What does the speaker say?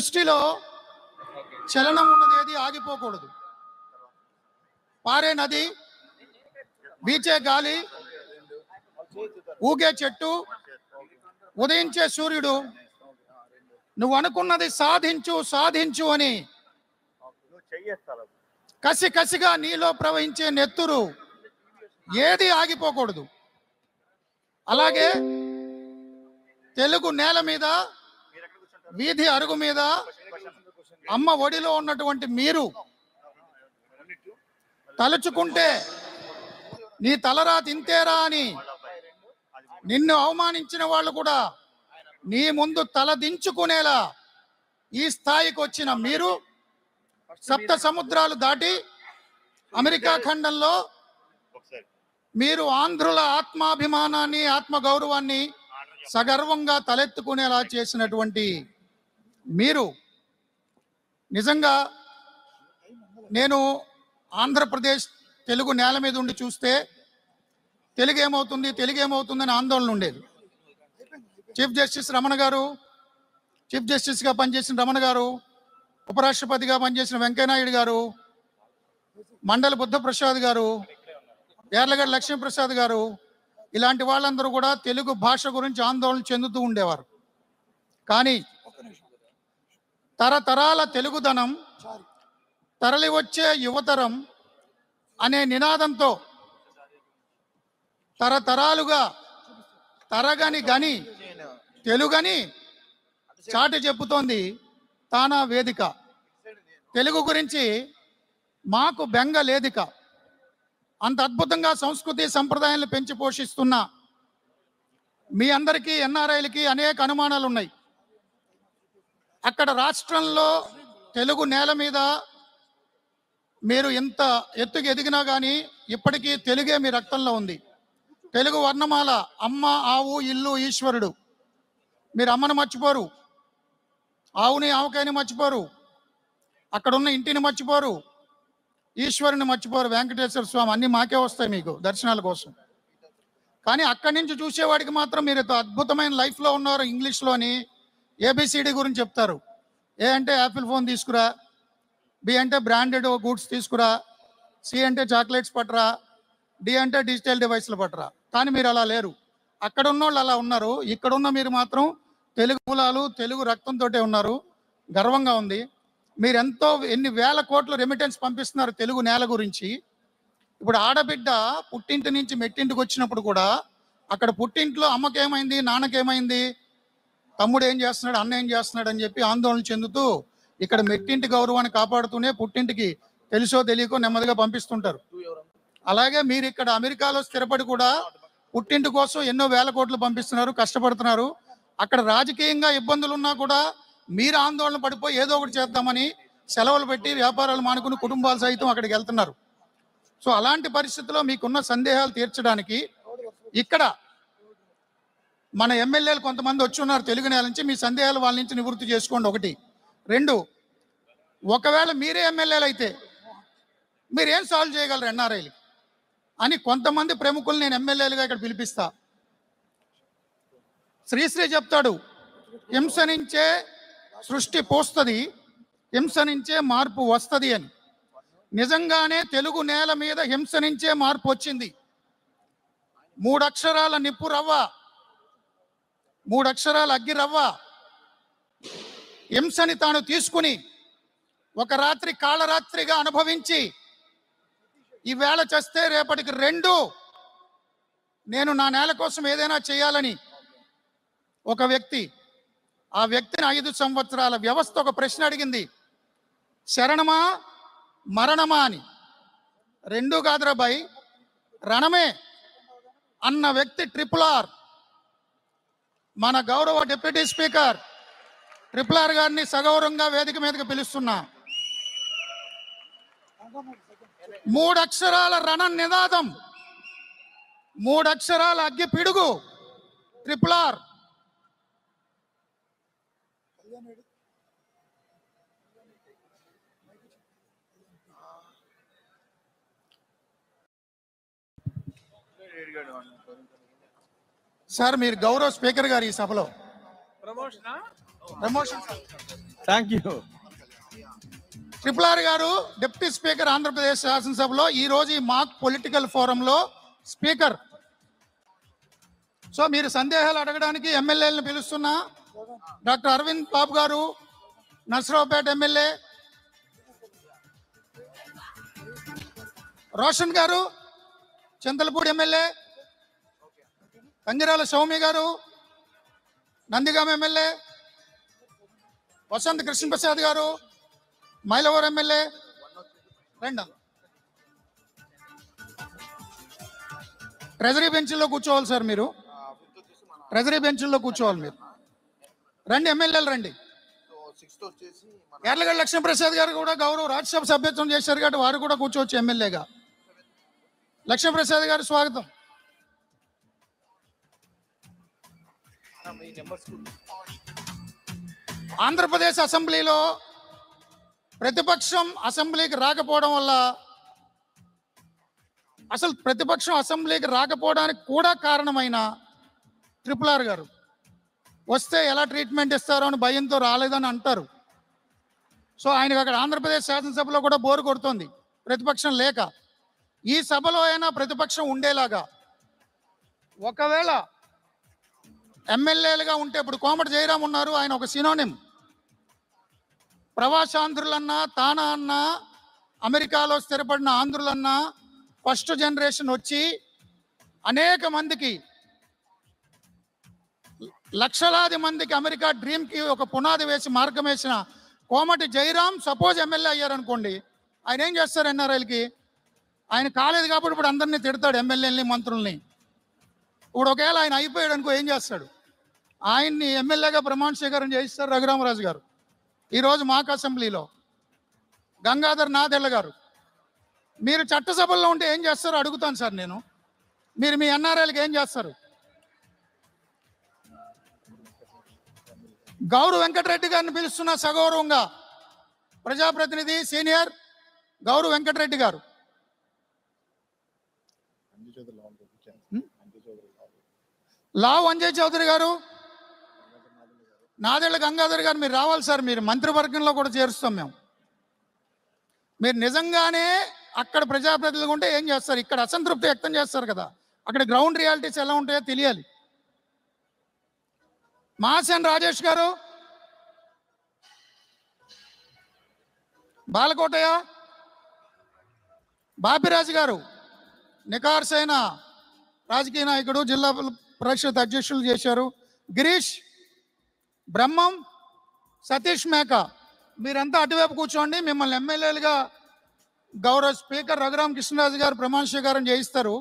సృష్టిలో చలనం ఉన్నది ఏది ఆగిపోకూడదు. పారే నది, వీచే గాలి, ఊగే చెట్టు, ఉదయించే సూర్యుడు నువ్వు అనుకున్నది సాధించు సాధించు అని కసి కసిగా నీలో ప్రవహించే నెత్తురు ఏది ఆగిపోకూడదు. అలాగే తెలుగు నేల మీద, వీధి అరుగు మీద, అమ్మ ఒడిలో ఉన్నటువంటి మీరు తలుచుకుంటే నీ తలరా తింతేరా అని నిన్ను అవమానించిన వాళ్ళు కూడా నీ ముందు తల దించుకునేలా ఈ స్థాయికి వచ్చిన మీరు సప్త సముద్రాలు దాటి అమెరికా ఖండంలో మీరు ఆంధ్రుల ఆత్మాభిమానాన్ని, ఆత్మగౌరవాన్ని సగర్వంగా తలెత్తుకునేలా చేసినటువంటి మీరు నిజంగా నేను ఆంధ్రప్రదేశ్ తెలుగు నేల మీద ఉండి చూస్తే తెలుగు ఏమవుతుందని ఆందోళన ఉండేది. చీఫ్ జస్టిస్ రమణ గారు, చీఫ్ జస్టిస్గా పనిచేసిన రమణ గారు, ఉపరాష్ట్రపతిగా పనిచేసిన వెంకయ్యనాయుడు గారు, మండలి బుద్ధప్రసాద్ గారు, యార్లగడ్డ లక్ష్మీప్రసాద్ గారు, ఇలాంటి వాళ్ళందరూ కూడా తెలుగు భాష గురించి ఆందోళన చెందుతూ ఉండేవారు. కానీ తరతరాల తెలుగుదనం, తరలి వచ్చే యువతరం అనే నినాదంతో తరతరాలుగా తరగని గని తెలుగని చాటి చెప్పుతోంది తానా వేదిక. తెలుగు గురించి మాకు బెంగ లేదిక. అంత అద్భుతంగా సంస్కృతి సంప్రదాయాలను పెంచి పోషిస్తున్న మీ అందరికీ, ఎన్ఆర్ఐలకి అనేక అనుమానాలు ఉన్నాయి. అక్కడ రాష్ట్రంలో తెలుగు నేల మీద మీరు ఎంత ఎత్తుకు ఎదిగినా కానీ ఇప్పటికీ తెలుగే మీ రక్తంలో ఉంది. తెలుగు వర్ణమాల, అమ్మ, ఆవు, ఇల్లు, ఈశ్వరుడు. మీరు అమ్మను మర్చిపోరు, ఆవుని ఆవకాయని మర్చిపోరు, అక్కడున్న ఇంటిని మర్చిపోరు, ఈశ్వరుని మర్చిపోరు, వెంకటేశ్వర స్వామి. అన్నీ మాకే వస్తాయి మీకు దర్శనాల కోసం. కానీ అక్కడి నుంచి చూసేవాడికి మాత్రం మీరు అద్భుతమైన లైఫ్లో ఉన్నారు. ఇంగ్లీష్లోని ఏబిసిడి గురించి చెప్తారు. ఏ అంటే యాపిల్ ఫోన్ తీసుకురా, బి అంటే బ్రాండెడ్ గూడ్స్ తీసుకురా, సి అంటే చాక్లెట్స్ పట్టరా, డి అంటే డిజిటల్ డివైస్లు పట్టరా. కానీ మీరు అలా లేరు. అక్కడ ఉన్నోళ్ళు అలా ఉన్నారు, ఇక్కడున్న మీరు మాత్రం తెలుగు మూలాలు, తెలుగు రక్తంతో ఉన్నారు. గర్వంగా ఉంది. మీరు ఎన్ని వేల కోట్ల రెమిటెన్స్ పంపిస్తున్నారు తెలుగు నేల గురించి. ఇప్పుడు ఆడబిడ్డ పుట్టింటి నుంచి మెట్టింటికి వచ్చినప్పుడు కూడా అక్కడ పుట్టింట్లో అమ్మకేమైంది, నాన్నకేమైంది, తమ్ముడు ఏం చేస్తున్నాడు, అన్న ఏం చేస్తున్నాడు అని చెప్పి ఆందోళన చెందుతూ ఇక్కడ మెట్టింటి గౌరవాన్ని కాపాడుతూనే పుట్టింటికి తెలుసో తెలియకో నెమ్మదిగా పంపిస్తుంటారు. అలాగే మీరు ఇక్కడ అమెరికాలో స్థిరపడి కూడా పుట్టింటి కోసం ఎన్నో వేల కోట్లు పంపిస్తున్నారు, కష్టపడుతున్నారు. అక్కడ రాజకీయంగా ఇబ్బందులు ఉన్నా కూడా మీరు ఆందోళన పడిపోయి ఏదో ఒకటి చేద్దామని సెలవులు పెట్టి వ్యాపారాలు మానుకుని కుటుంబాలు సైతం అక్కడికి వెళ్తున్నారు. సో అలాంటి పరిస్థితుల్లో మీకున్న సందేహాలు తీర్చడానికి ఇక్కడ మన ఎమ్మెల్యేలు కొంతమంది వచ్చి ఉన్నారు తెలుగు నేల నుంచి. మీ సందేహాలు వాళ్ళ నుంచి నివృత్తి చేసుకోండి. 1. 2, ఒకవేళ మీరే ఎమ్మెల్యేలు అయితే మీరేం సాల్వ్ చేయగలరు ఎన్ఆర్ఐలు అని కొంతమంది ప్రముఖులు నేను ఎమ్మెల్యేలుగా ఇక్కడ పిలిపిస్తా. శ్రీశ్రీ చెప్తాడు, హింస నుంచే సృష్టి పోస్తుంది, హింస నుంచే మార్పు వస్తుంది అని. నిజంగానే తెలుగు నేల మీద హింస నుంచే మార్పు వచ్చింది. 3 అక్షరాల నిప్పు రవ్వ, 3 అక్షరాల అగ్గి రవ్వ హింసని తాను తీసుకుని ఒక రాత్రి కాళరాత్రిగా అనుభవించి ఈవేళ చేస్తే రేపటికి 2 నేను నా నేల కోసం ఏదైనా చేయాలని ఒక వ్యక్తి, ఆ వ్యక్తిని 5 సంవత్సరాల వ్యవస్థ ఒక ప్రశ్న అడిగింది, శరణమా మరణమా అని. 2 కాదురా బాయ్, రణమే అన్న వ్యక్తి RRR, మన గౌరవ డిప్యూటీ స్పీకర్ RRR గారిని సగౌరవంగా వేదిక మీదకి పిలుస్తున్నా. 3 అక్షరాల రణ నినాదం, 3 అక్షరాల అగ్గి పిడుగు RRR. సార్ మీరు గౌరవ స్పీకర్ గారు ఈ సభలో promotion. Thank you. Triple R గారు డిప్యూటీ స్పీకర్ ఆంధ్రప్రదేశ్ శాసనసభలో ఈ రోజు ఈ మాక్ పొలిటికల్ ఫోరంలో స్పీకర్. సో మీరు సందేహాలు అడగడానికి ఎమ్మెల్యేలను పిలుస్తున్నా. డాక్టర్ అరవింద్ బాబు గారు నర్సరావుపేట ఎమ్మెల్యే, రోషన్ గారు చింతలపూడి ఎమ్మెల్యే, కంగిరాల సౌమి గారు నందిగామ ఎమ్మెల్యే, వసంత్ కృష్ణప్రసాద్ గారు మైలవరం ఎమ్మెల్యే. రెండు ట్రెజరీ బెంచ్లో కూర్చోవాలి సార్, మీరు ట్రెజరీ బెంచ్లో కూర్చోవాలి మీరు. రండి ఎమ్మెల్యేలు రండి. యార్లగడ్డ లక్ష్మీప్రసాద్ గారు కూడా గౌరవ రాజ్యసభ సభ్యత్వం చేశారు కాబట్టి వారు కూడా కూర్చోవచ్చు ఎమ్మెల్యేగా. లక్ష్మీప్రసాద్ గారు స్వాగతం. ఆంధ్రప్రదేశ్ అసెంబ్లీలో ప్రతిపక్షం అసెంబ్లీకి రాకపోవడం వల్ల, అసలు ప్రతిపక్షం అసెంబ్లీకి రాకపోవడానికి కూడా కారణమైన ట్రిపుల్ ఆర్ గారు వస్తే ఎలా ట్రీట్మెంట్ ఇస్తారో అని భయంతో రాలేదని అంటారు. సో ఆయనకు అక్కడ ఆంధ్రప్రదేశ్ శాసనసభలో కూడా బోరు కొడుతోంది ప్రతిపక్షం లేక. ఈ సభలో అయినా ప్రతిపక్షం ఉండేలాగా, ఒకవేళ ఎమ్మెల్యేలుగా ఉంటే, ఇప్పుడు కోమటి జయరాం ఉన్నారు, ఆయన ఒక సినోనిమ్. ప్రవాసాంధ్రులన్నా, తానా అన్నా, అమెరికాలో స్థిరపడిన ఆంధ్రులన్నా, ఫస్ట్ జనరేషన్ వచ్చి అనేక మందికి, లక్షలాది మందికి అమెరికా డ్రీమ్కి ఒక పునాది వేసి మార్గం వేసిన కోమటి జయరాం సపోజ్ ఎమ్మెల్యే అయ్యారనుకోండి, ఆయన ఏం చేస్తారు? ఎన్ఆర్ఐలకి ఆయన కాలేదు కాబట్టి ఇప్పుడు అందరినీ తిడతాడు, ఎమ్మెల్యేలని మంత్రుల్ని. ఇప్పుడు ఒకవేళ ఆయన అయిపోయాడు అనుకో, ఏం చేస్తాడు? ఆయన్ని ఎమ్మెల్యేగా ప్రమాణ స్వీకారం చేయిస్తారు రఘురామరాజు గారు. ఈరోజు మాకు అసెంబ్లీలో గంగాధర్ నాదెళ్ల గారు. మీరు చట్టసభల్లో ఉంటే ఏం చేస్తారో అడుగుతాను సార్ నేను. మీరు మీ ఎన్ఆర్ఐలకి ఏం చేస్తారు? గౌరవ్ వెంకటరెడ్డి గారిని పిలుస్తున్న సగౌరవంగా, ప్రజాప్రతినిధి సీనియర్ గౌరవ్ వెంకటరెడ్డి గారు. లావు అంజయ్ చౌదరి గారు, నాదెళ్ల గంగాధర్ గారు, మీరు రావాలి సార్. మీరు మంత్రివర్గంలో కూడా చేరుస్తాం మేము. మీరు నిజంగానే అక్కడ ప్రజాప్రతినిధులు ఉంటే ఏం చేస్తారు? ఇక్కడ అసంతృప్తి వ్యక్తం చేస్తారు కదా, అక్కడ గ్రౌండ్ రియాలిటీస్ ఎలా ఉంటాయో తెలియాలి. మాసేన్ రాజేష్ గారు, బాలకోటయ్య, బాపిరాజు గారు నికార్సైన రాజకీయ నాయకుడు, జిల్లా పరిషత్ అధ్యక్షులు చేశారు. గిరీష్, బ్రహ్మం, సతీష్ మేక, మీరంతా అటువైపు కూర్చోండి. మిమ్మల్ని ఎమ్మెల్యేలుగా గౌరవ స్పీకర్ రఘురామ కృష్ణరాజు గారు ప్రమాణ స్వీకారం చేయిస్తారు.